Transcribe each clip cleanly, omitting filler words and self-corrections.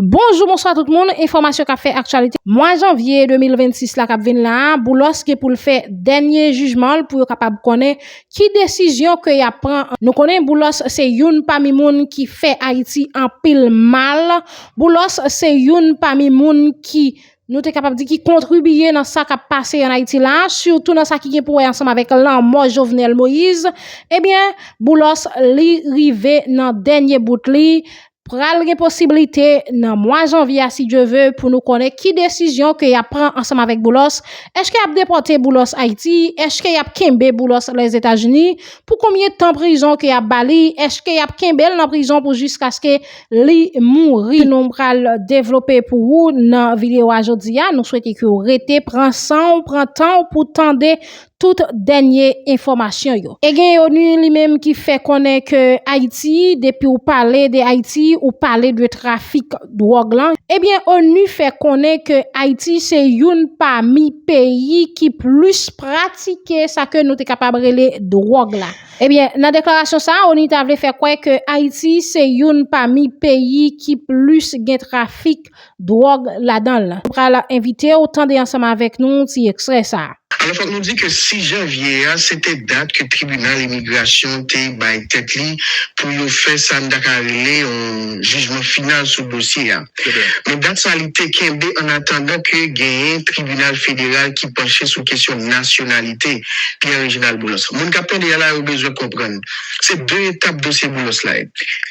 Bonjour, bonsoir tout le monde. Information qu'a fait actualité. Mois janvier 2026 la cap vinn là, Boulos qui pour le faire dernier jugement pour capable connaître qui décision que y a prend. Nous connaissons Boulos c'est youn parmi moun qui fait Haïti en pile mal. Boulos c'est youn parmi moun qui nous sommes capables de dire qui contribuer dans ça qui a passé en Haïti là, surtout dans ça qui est pour ensemble avec l'amour Jovenel Moïse. Eh bien, Boulos li rive dans dernier bout li pral gen possibilité dans mois janvier si Dieu veut pour nous connaître qui décision que y a prend ensemble avec Boulos. Est-ce qu'il y a déporté Boulos Haïti? Est-ce qu'il y a kembe Boulos les États-Unis? Pour combien de temps prison que y a bali? Est-ce qu'il y a kembe dans prison pour jusqu'à ce que li mouri? Nous pral développer pour vous dans vidéo aujourd'hui. Nous souhaitons que vous rete prend temps pour tendre toute dernière information yo. Et gen ONU lui-même qui fait connaître que Haïti depuis ou parler de Haïti ou parler de trafic drogue là, eh bien ONU fait connaître que Haïti c'est une parmi pays qui plus pratiquer ça que nous t'es capable de drogue là. Eh bien dans déclaration ça ONU t'a fait quoi que Haïti c'est une parmi pays qui plus gen trafic drogue là-dedans là. On va inviter autant d'ensemble avec nous si extrait ça. Alors, faut nous dire que 6 janvier, c'était date que le tribunal immigration était by tête li pour y faire ça un jugement final sur le dossier. Mais date ça était kembe en attendant que gagne tribunal fédéral qui penchait sur question de nationalité Pierre Reginald Boulos. Mon capitaine de là a besoin de comprendre. C'est deux étapes dossier Boulos là.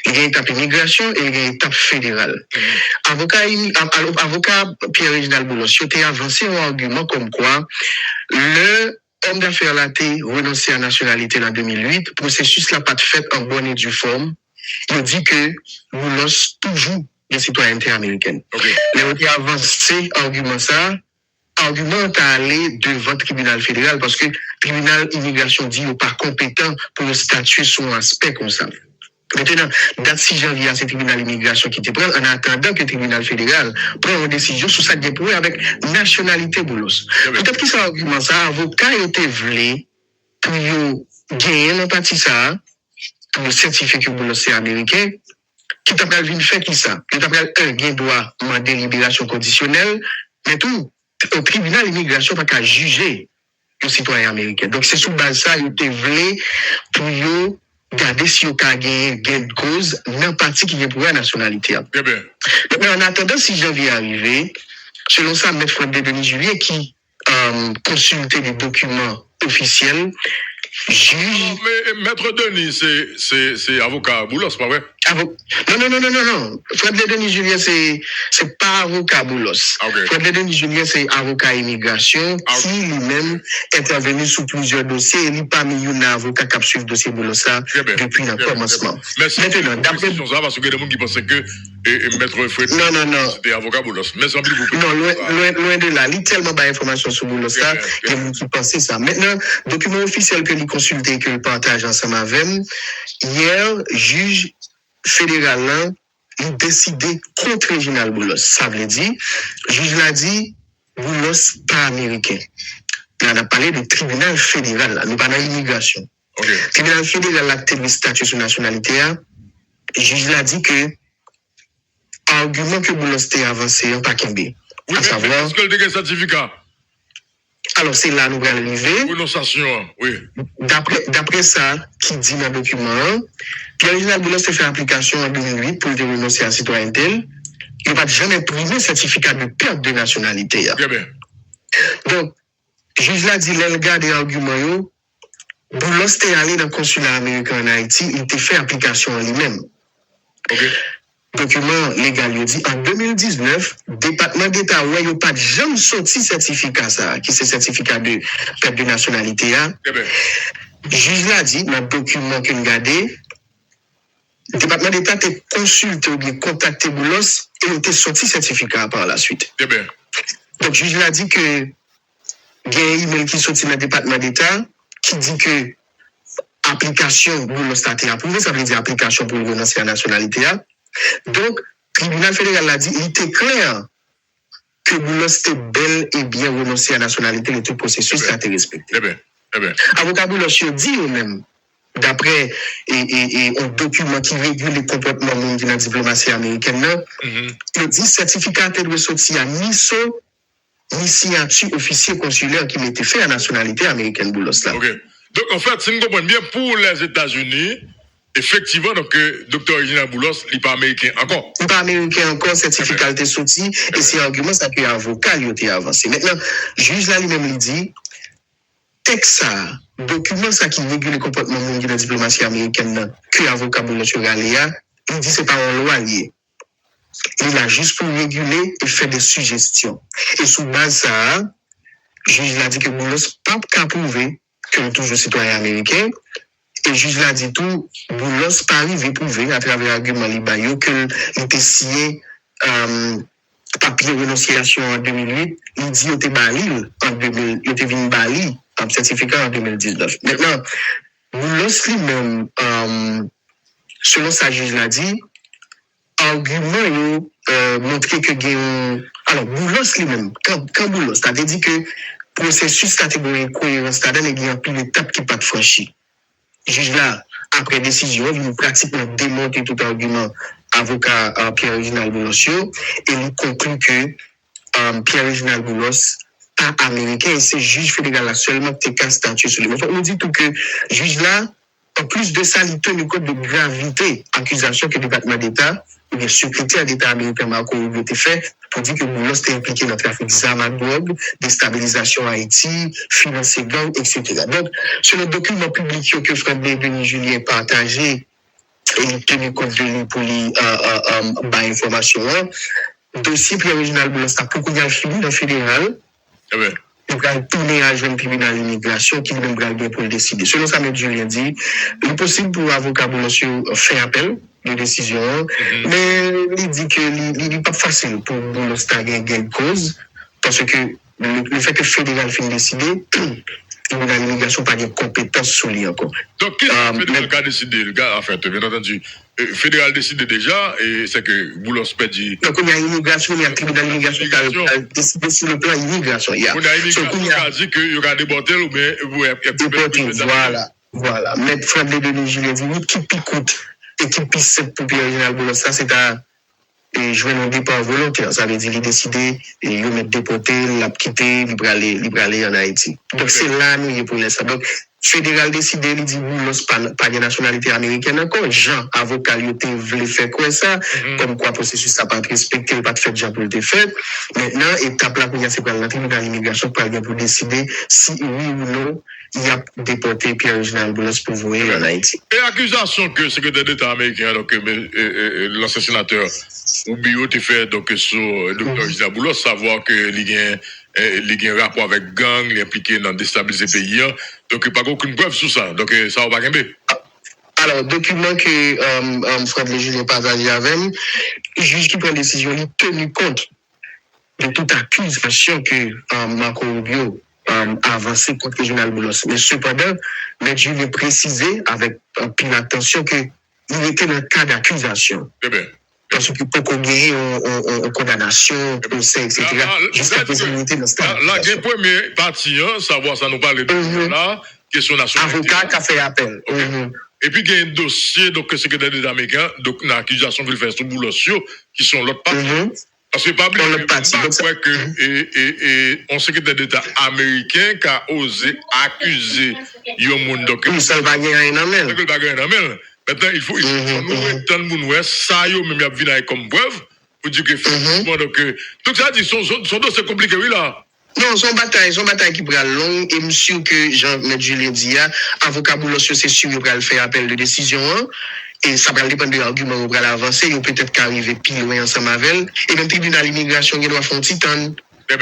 Il y a une étape immigration et il y a une étape fédérale. Avocat Pierre Reginald Boulos, il a avancé un argument comme quoi le homme d'affaires là a renoncé à la nationalité en 2008. Le processus n'a pas fait en bonne et due forme. Il dit que Boulos toujours des citoyenneté américaine. Il a avancé argument ça. Argument est allé devant le tribunal fédéral parce que le tribunal immigration dit qu'il n'est pas compétent pour statuer sur un aspect comme ça. Maintenant, date 6 janvier, c'est le tribunal immigration qui te prend en attendant que le tribunal fédéral prenne une décision sur ça déploie avec nationalité Boulos. Peut-être que ça argument ça, avocat était voulu pour gagner l'empathie ça, pour certifier que Boulos c'est américain, qui t'a pris une fait qui ça, qui t'a pris doit demander libération conditionnelle, mais tout, au tribunal immigration pas qu'à juger le citoyen américain. Donc c'est sous base ça, il était voulu pour garder si on a gain de cause dans partie qui est pour la nationalité. Mais en attendant si janvier arrivé, selon ça, M. Frédéric Denis Julier qui consultait les documents officiels, juge. Mais Maître Denis, c'est avocat Boulos, pas vrai? Non. Frédéric Denis Julien, c'est pas avocat Boulos. Frédéric Denis Julien, c'est avocat immigration qui lui-même intervenu sur plusieurs dossiers et lui parmi un avocat qui a suivi le dossier Boulos depuis le commencement. Maintenant, d'après ça, parce que des gens qui pensaient que Maître Frédéric c'était avocat Boulos. Mais sans vous non, loin de là. Il y a tellement d'informations sur Boulos il y a des gens qui pensaient ça. Maintenant, document officiel que nous consultons et que nous partageons ensemble avec hier, juge fédéral là, il décidé contre Reginald Boulos. Ça veut dire, le juge l'a dit, Boulos pas américain. Là, on a parlé du tribunal fédéral, là, nous parlons d'immigration. Le tribunal fédéral là, qui a le statut sur nationalité, le juge l'a dit que, argument que Boulos était avancé, en pas kembe. À savoir. Est-ce que le décret certificat? Alors, c'est là, nous allons arriver. Renonciation, oui. D'après ça, qui dit dans le document, Pierre-Reginald Boulos a fait application en 2008 pour renoncer à la citoyenneté. Il n'a jamais imprimé le certificat de perte de nationalité. Très bien. Donc, le juge l'a dit, il regarde les arguments, Boulos est allé dans le consulat américain en Haïti, il a fait application en lui-même. Document légal, il dit, en 2019, département d'État, ouais, il n'a pas jamais sorti certificat, ça, qui c'est certificat de perte de nationalité. Le juge l'a dit, dans le document qu'il a gardé, le département d'État a consulté ou bien contacté Boulos et il a sorti certificat par la suite. Très bien. Donc, le juge l'a dit que il y a un email qui sorti dans le département d'État qui dit que application Boulos a été approuvée, ça veut dire application pour renoncer à la nationalité. Donc, le tribunal fédéral l'a dit, il était clair que Boulos était bel et bien renoncé à la nationalité, le tout processus a été respecté. Très bien. Avocat Boulos dit eux-même, d'après un document qui régule les comportements de la diplomatie américaine, il dit certificat de sortir ni signature officier consulaire qui m'était fait à nationalité américaine Boulos là. OK. Donc en fait, si nous comprenons bien pour les États-Unis, effectivement, donc, Dr. Reginald Boulos, il n'est pas américain encore. Il n'est pas américain encore, certificat de sorti, et c'est argument ça que l'avocat lui a été avancé. Maintenant, le juge là lui-même lui dit, texte ça, document ça qui régule le comportement de la diplomatie américaine, que l'avocat Boulos Galéa, il dit c'est pas un loi lié. Il a juste pour réguler et faire des suggestions. Et sous base ça, le juge l'a dit que Boulos pas qu'à prouver que nous toujours citoyen américain. Et le juge l'a dit tout, Boulos pas arrivé prouver à travers l'argument libayo que il était signé papier renonciation en 2008, il dit qu'il était Bali en 2000, il était venu Bali en certificat en 2019. Maintenant, Boulos lui-même, selon sa juge l'a dit, argument montrer que alors Boulos lui-même, quand Boulos t'as dit que processus catégorie cohérence t'as donné une pile d'étapes qui pas de franchi. Juge là, après décision, il pratiquement démonter tout argument avocat Pierre-Reginald Boulos et il conclut que Pierre-Reginald Boulos pas américain et c'est juge fédéral là seulement qui a statué sur lui. On nous dit tout que juge là, en plus de ça, il tient compte de gravité accusation que le département d'État ou le secrétaire d'État américain Marco Rubio a fait pour dire que Boulos était impliqué dans le trafic d'armes à drogue, déstabilisation Haïti, financer gang, etc. Donc, sur le document public que Fred Denis Julien a partagé et il tenu compte de lui pour lui information, dossier Pierre-Reginald Boulos a beaucoup d'influence dans le fédéral. Il va tourner à jeune tribunal d'immigration qui même bien pour le décider. Selon ça, M. Julien dit, il est possible pour l'avocat Boulos faire appel de décision, mais il dit que il n'est pas facile pour Boulos de gagner cause, parce que le fait que le fédéral finit décider, il y a l'immigration pas de compétences sur lui encore. Donc, qu'est-ce que le fédéral a décidé? Le gars, en fait, bien entendu, le fédéral décide déjà, et c'est que Boulos peut dire. Donc, il y a immigration, il y a le tribunal d'immigration qui a décidé sur le plan immigration. Il y a immigration qui a dit qu'il y aura des bordels ou bien il y a des voilà. Mais Fred Denis Julien dit, qui picoute et qui pisse pour Pierre-Reginald Boulos, ça c'est à jouer un départ volontaire. Ça veut dire qu'il décide et il mettre déporté, l'a quitté, il aller en Haïti. Donc c'est là nous pour l'instant. Donc fédéral décide, il dit Boulos pas de nationalité américaine encore. Jean, avocat, il voulait faire quoi ça? Comme quoi processus ça pas respecté, il pas de fait Jean pour le faire. Maintenant, étape là pour c'est pour la tribunal d'immigration pour décider si oui ou non il a déporté Pierre-Reginald Boulos pour voyer en Haïti. Et l'accusation que le secrétaire d'État américain, donc l'ancien sénateur Rubio te fait donc sur le Dr. Reginald Boulos, savoir que il y a un rapport avec gang, il est impliqué dans déstabiliser le pays. Donc il n'y a pas aucune preuve sur ça. Donc ça va pas gagner. Alors, document que Fred Le Juge a partagé avec lui, le juge qui prend décision, il tenu compte de toute accusation que Marco Rubio a avancé contre Reginald Boulos. Mais cependant, le juge veut préciser avec pile attention qu'il était dans le cas d'accusation. Très bien. Parce que pour qu'on gagne en condamnation, procès, etc., jusqu'à possibilité de stade. La première partie, savoir ça nous parle de là, question nationale. Avocat qui a fait appel. Et puis, il y a un dossier, donc, le secrétaire d'État américain, donc, une accusation qu'il fait sur Boulos, qui sont l'autre partie. Parce que, pas que, un secrétaire d'État américain qui a osé accuser Yomoun, donc, ça va gagner un amène. Maintenant, il faut nous étendre, ça, même, il y a comme preuve, pour dire que, effectivement, donc, ça dit, son dossier compliqué, oui, là. Non, son bataille qui prend long, et monsieur que Jean-Maître Julien dit, avocat Boulos, c'est sûr, il va faire appel de décision, et ça va dépendre de l'argument où il va avancer, il peut-être qu'arriver pile loin ensemble avec elle, et même tribunal d'immigration, il doit faire un petit temps,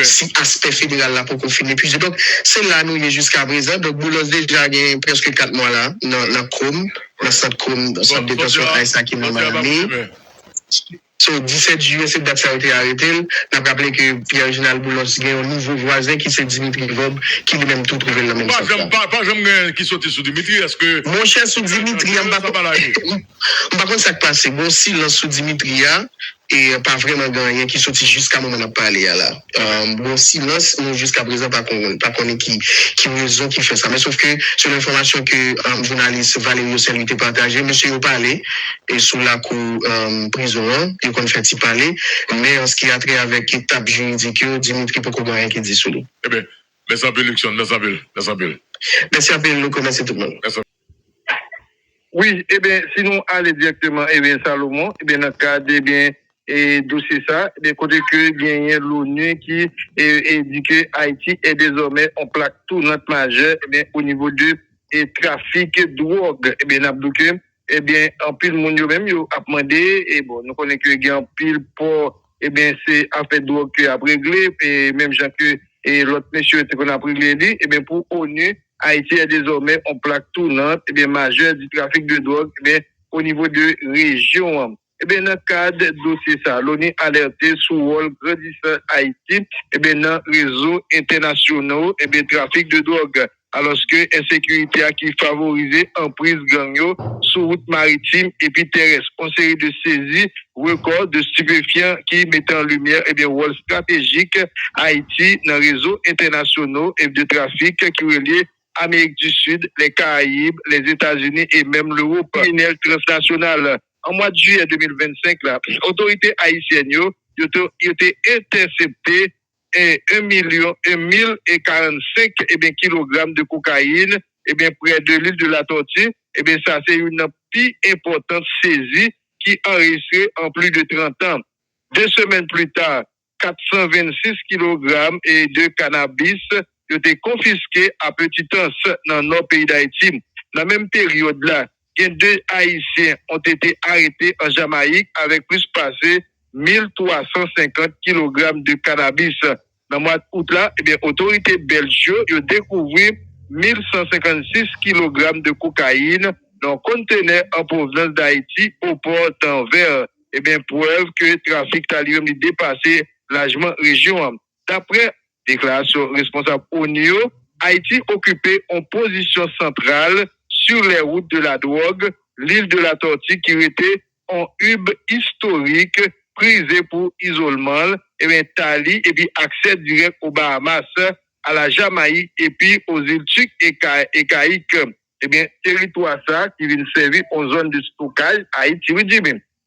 si aspect fédéral là pour confiner plus. Donc, c'est là, nous, jusqu'à présent, donc Boulos déjà gagné presque 4 mois là, dans Chrome, dans cette Chrome, dans cette détention ASA qui m'a amené. So, 17 juillet, cette date ça a été arrêtée. On a rappelé que Pierre-Reginald Boulos a un nouveau voisin qui c'est Dimitri Vob, qui lui-même tout trouvé la même chose. Pas jamais qui sorti sous Dimitri, est-ce que... Mon cher sous Dimitri, on va contre ça qui passe. Bon silence sous Dimitri, et pas vraiment rien qui sorti jusqu'à moment de parler là. Bon silence, nous jusqu'à présent pas connaît qui raison qui fait ça. Mais sauf que sur l'information que journaliste Valérie Saint-Louis a partagé, monsieur a parlé et sous la cour prison, il qu'on fait y parler, mais en ce qui a trait avec étape juridique, Dimitri peut qu'on rien qui dit sur lui. Eh bien, merci à peu, Luxon, merci à peu. Merci à peu, nous connaissons tout le monde. Merci. Oui, eh bien, sinon, aller directement, eh bien, Salomon, eh bien, dans le cadre, eh bien, et dossier ça, eh bien, côté que gagne l'ONU qui dit que Haïti est désormais en plaque tournante majeure, eh bien, au niveau de trafic de drogue, eh bien, n'abdouke, eh bien, en pile monde yo même yo a demandé, et bon, nous connaissons que gagne en pile pour, eh bien, c'est affaire de drogue que a réglé, et même gens que, et l'autre monsieur qu'on a réglé, eh bien, pour ONU, Haïti est désormais en plaque tournante, eh bien, majeure du trafic de drogue, eh bien, au niveau de région. Eh bien, dans le cadre de dossier ça, l'ONU alerté sur le rôle grandissant Haïti, eh bien, dans réseaux internationaux, eh bien, trafic de drogue. Alors que insécurité a qui favorisé en prise gagno sur route maritime et puis terrestre. Une série de saisies, records de stupéfiants qui mettent en lumière, eh bien, rôle stratégique Haïti dans réseaux internationaux et de trafic qui relient Amérique du Sud, les Caraïbes, les États-Unis et même l'Europe criminelle transnationale. En mois de juillet 2025, la autorité haïtienne ont intercepté 1,045 kilogrammes de cocaïne, eh bien, près de l'île de la Tortue. Eh bien, ça, c'est une plus importante saisie qui enregistrée en plus de 30 ans. 2 semaines plus tard, 426 kilogrammes de cannabis ont été confisqués à Petit-Anse dans notre pays d'Haïti. Dans la même période-là, 2 Haïtiens ont été arrêtés en Jamaïque avec plus passé 1350 kg de cannabis. Dans le mois d'août-là, eh bien, autorités belges ont découvert 1156 kg de cocaïne dans un conteneur en provenance d'Haïti au port d'Anvers. Eh bien, preuve que le trafic talium a dépassé largement la région. D'après déclaration responsable ONU, Haïti occupait une position centrale sur les routes de la drogue, l'île de la Tortue qui était en hub historique prisé pour isolement, et bien Tali, et puis accès direct aux Bahamas, à la Jamaïque, et puis aux îles Turques et Caïques. Eh bien, territoire ça qui vient servir aux zones de stockage Haïti,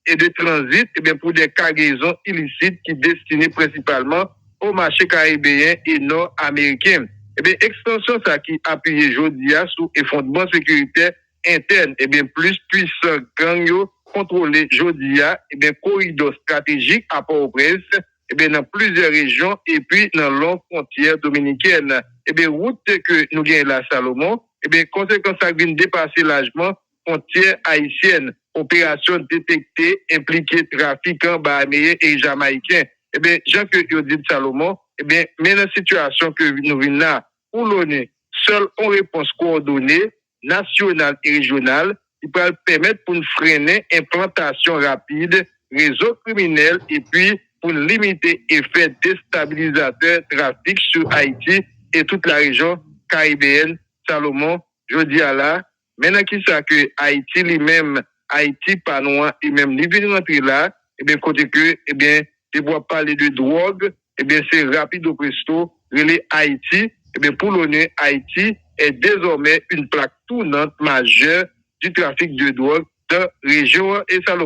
et de transit, et bien pour des cargaisons illicites qui destinées principalement au marché caribéen et nord-américain. Eh bien, extension ça qui appuyé aujourd'hui sous effondrement sécuritaire interne, eh bien, plus puissant gang yo contrôlé aujourd'hui, eh bien, corridor stratégique à Port-au-Prince, eh bien, dans plusieurs régions et puis dans longue frontière dominicaine. Eh bien, route que nous gagnons la Salomon, eh bien, conséquence ça vient dépasser largement frontière haïtienne. Opération détectée impliquée trafiquants bahaméens et jamaïcains. Eh bien, Jean que yo dit Salomon, eh bien, mais dans la situation que nous vivons là, pour l'ONU, seule une réponse coordonnée, nationale et régionale, qui peut permettre pour nous freiner implantation rapide, réseau criminel et puis pour limiter effet déstabilisateur trafic sur Haïti et toute la région caribéenne. Salomon, je dis à là, maintenant qui ça que Haïti lui-même, Haïti pas loin, et même lui vient rentrer là, et bien côté que, et bien, tu dois parler de drogue, et bien c'est rapide au presto, relais Haïti, et bien pour l'ONU, Haïti est désormais une plaque tournante majeure du trafic de drogue de région et Salomon.